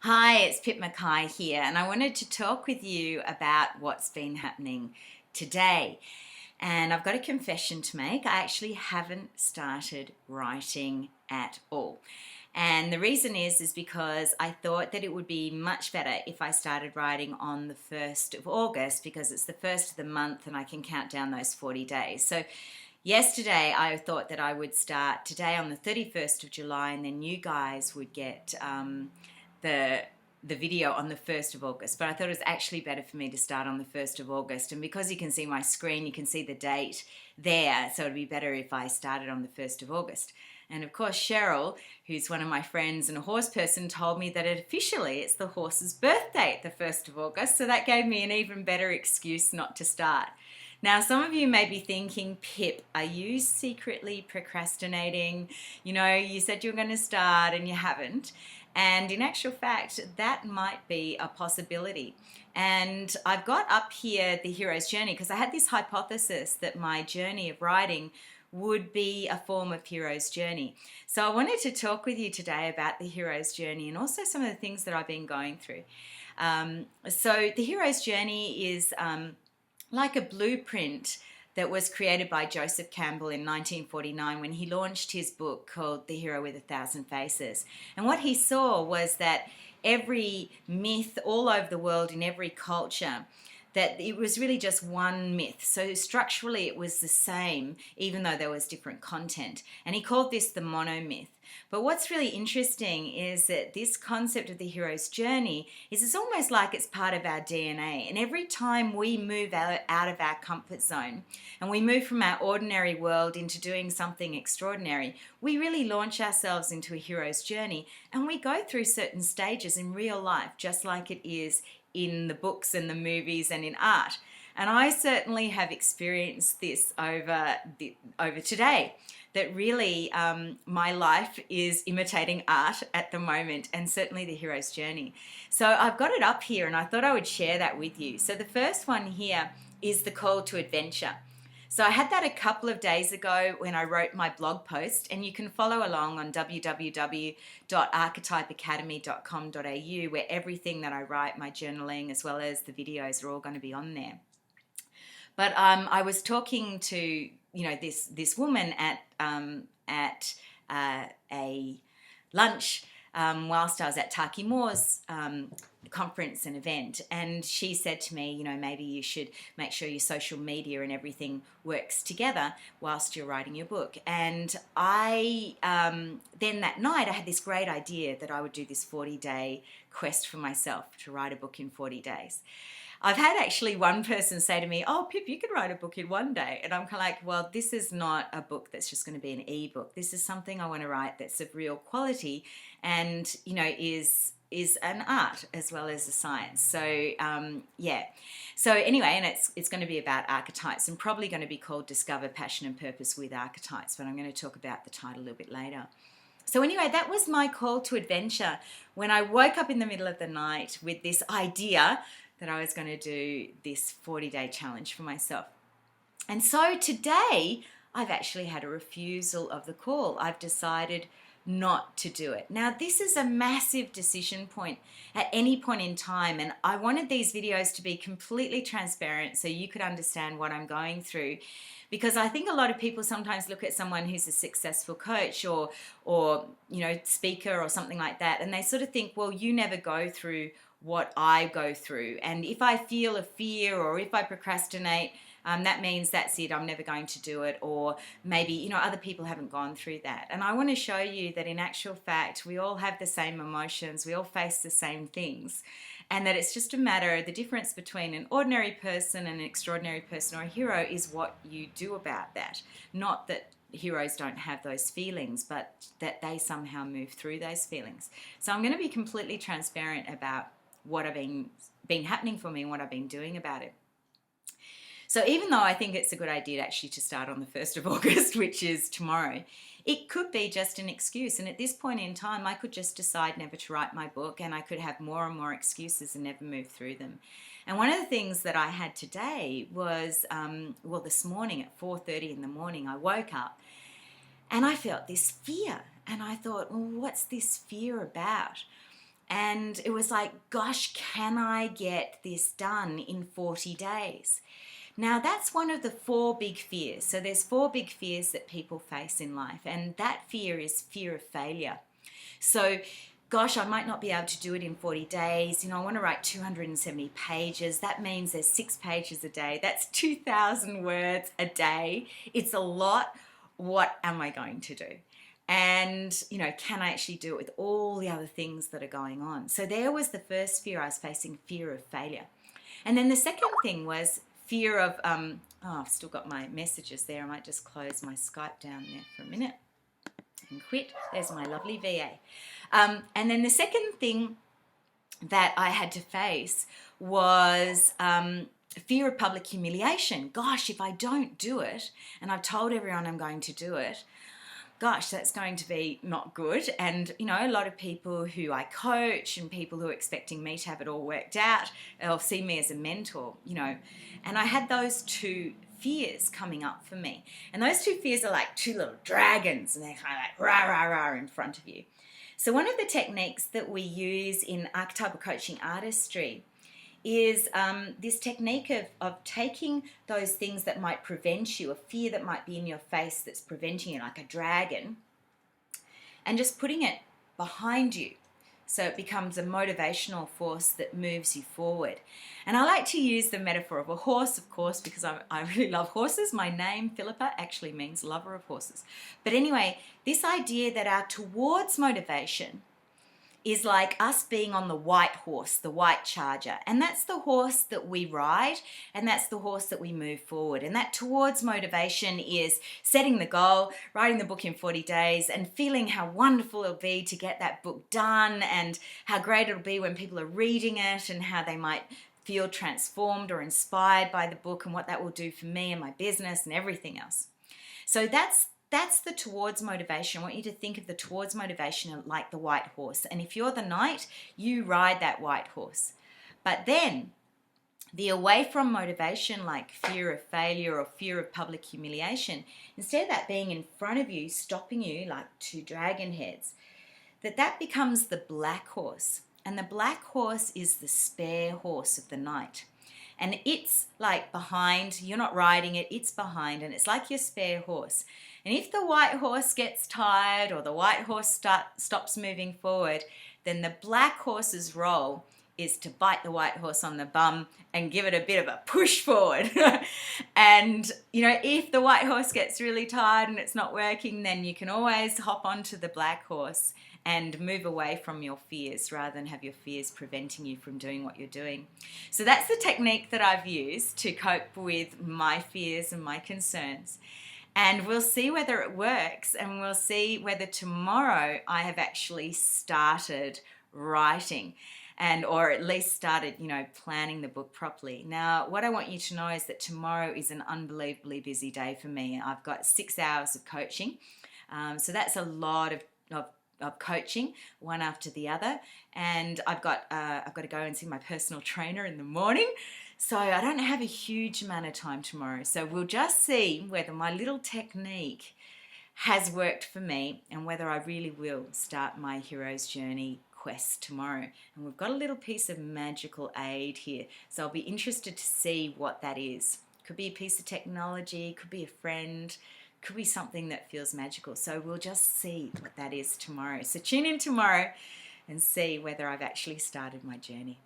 Hi, it's McKay here, and I wanted to talk with you about what's been happening today. And I've got a confession to make. I actually haven't started writing at all. And the reason is because I thought that it would be much better if I started writing on the 1st of August because it's the first of the month and I can count down those 40 days. So yesterday I thought that I would start today on the 31st of July and then you guys would get the video on the 1st of August, but I thought it was actually better for me to start on the 1st of August. And because you can see my screen, you can see the date there, so it'd be better if I started on the 1st of August. And of course, Cheryl, who's one of my friends and a horse person, told me that officially it's the horse's birthday, the 1st of August, so that gave me an even better excuse not to start. Now, some of you may be thinking, Pip, are you secretly procrastinating? You know, you said you were going to start and you haven't. And in actual fact, that might be a possibility. And I've got up here the hero's journey because I had this hypothesis that my journey of writing would be a form of hero's journey. So I wanted to talk with you today about the hero's journey and also some of the things that I've been going through. So the hero's journey is like a blueprint that was created by Joseph Campbell in 1949 when he launched his book called The Hero with a Thousand Faces. And what he saw was that every myth all over the world in every culture, that it was really just one myth. So structurally it was the same, even though there was different content. And he called this the monomyth. But what's really interesting is that this concept of the hero's journey is it's almost like it's part of our DNA. And every time we move out of our comfort zone and we move from our ordinary world into doing something extraordinary, we really launch ourselves into a hero's journey. And we go through certain stages in real life, just like it is in the books and the movies and in art. And I certainly have experienced this over today, that really my life is imitating art at the moment, and certainly the hero's journey. So I've got it up here and I thought I would share that with you. So the first one here is the call to adventure. So I had that a couple of days ago when I wrote my blog post, and you can follow along on www.archetypeacademy.com.au, where everything that I write, my journaling as well as the videos, are all going to be on there. But I was talking to this woman at a lunch whilst I was at Taki Moore's conference and event, and she said to me, maybe you should make sure your social media and everything works together whilst you're writing your book. And I then that night I had this great idea that I would do this 40-day quest for myself to write a book in 40 days. I've had actually one person say to me, oh, Pip, you could write a book in one day. And I'm kind of like, well, this is not a book that's just going to be an ebook. This is something I want to write that's of real quality and, is an art as well as a science. So, yeah. So anyway, and it's going to be about archetypes and probably going to be called Discover Passion and Purpose with Archetypes, but I'm going to talk about the title a little bit later. So anyway, that was my call to adventure when I woke up in the middle of the night with this idea that I was going to do this 40-day challenge for myself. And so today, I've actually had a refusal of the call. I've decided not to do it. Now, this is a massive decision point at any point in time, and I wanted these videos to be completely transparent so you could understand what I'm going through, because I think a lot of people sometimes look at someone who's a successful coach or speaker or something like that, and they sort of think, well, you never go through what I go through, and if I feel a fear or if I procrastinate, that means that's it, I'm never going to do it, or maybe other people haven't gone through that. And I want to show you that in actual fact we all have the same emotions, we all face the same things, and that it's just a matter, the difference between an ordinary person and an extraordinary person or a hero is what you do about that. Not that heroes don't have those feelings, but that they somehow move through those feelings. So I'm going to be completely transparent about what have been happening for me and what I've been doing about it. So even though I think it's a good idea actually to start on the 1st of August, which is tomorrow, it could be just an excuse. And at this point in time, I could just decide never to write my book, and I could have more and more excuses and never move through them. And one of the things that I had today was, this morning at 4:30 in the morning, I woke up and I felt this fear. And I thought, well, what's this fear about? And it was like, gosh, can I get this done in 40 days? Now, that's one of the 4 big fears. So there's 4 big fears that people face in life, and that fear is fear of failure. So, gosh, I might not be able to do it in 40 days. You know, I want to write 270 pages. That means there's 6 pages a day. That's 2,000 words a day. It's a lot. What am I going to do? And, you know, can I actually do it with all the other things that are going on? So there was the first fear I was facing, fear of failure. And then the second thing was fear of, I've still got my messages there. I might just close my Skype down there for a minute and quit. There's my lovely VA. And then the second thing that I had to face was fear of public humiliation. Gosh, if I don't do it, and I've told everyone I'm going to do it, gosh, that's going to be not good. And, you know, a lot of people who I coach and people who are expecting me to have it all worked out, they'll see me as a mentor, you know. And I had those 2 fears coming up for me. And those 2 fears are like 2 little dragons, and they're kind of like rah, rah, rah in front of you. So one of the techniques that we use in archetypal coaching artistry is this technique of taking those things that might prevent you, a fear that might be in your face that's preventing you, like a dragon, and just putting it behind you. So it becomes a motivational force that moves you forward. And I like to use the metaphor of a horse, of course, because I really love horses. My name, Philippa, actually means lover of horses. But anyway, this idea that our towards motivation is like us being on the white horse, the white charger. And that's the horse that we ride, and that's the horse that we move forward. And that towards motivation is setting the goal, writing the book in 40 days, and feeling how wonderful it'll be to get that book done, and how great it'll be when people are reading it, and how they might feel transformed or inspired by the book, and what that will do for me and my business and everything else. So that's the towards motivation. I want you to think of the towards motivation like the white horse. And if you're the knight, you ride that white horse. But then the away from motivation, like fear of failure or fear of public humiliation, instead of that being in front of you, stopping you like 2 dragon heads, that becomes the black horse. And the black horse is the spare horse of the knight. And it's like behind, you're not riding it, it's behind, and it's like your spare horse. And if the white horse gets tired or the white horse stops moving forward, then the black horse's role is to bite the white horse on the bum and give it a bit of a push forward. And, you know, if the white horse gets really tired and it's not working, then you can always hop onto the black horse and move away from your fears rather than have your fears preventing you from doing what you're doing. So that's the technique that I've used to cope with my fears and my concerns. And we'll see whether it works, and we'll see whether tomorrow I have actually started writing, or at least started, you know, planning the book properly. Now, what I want you to know is that tomorrow is an unbelievably busy day for me. I've got 6 hours of coaching. So that's a lot of coaching, one after the other. And I've got to go and see my personal trainer in the morning. So I don't have a huge amount of time tomorrow. So we'll just see whether my little technique has worked for me and whether I really will start my hero's journey quest tomorrow. And we've got a little piece of magical aid here. So I'll be interested to see what that is. Could be a piece of technology, could be a friend, could be something that feels magical. So we'll just see what that is tomorrow. So tune in tomorrow and see whether I've actually started my journey.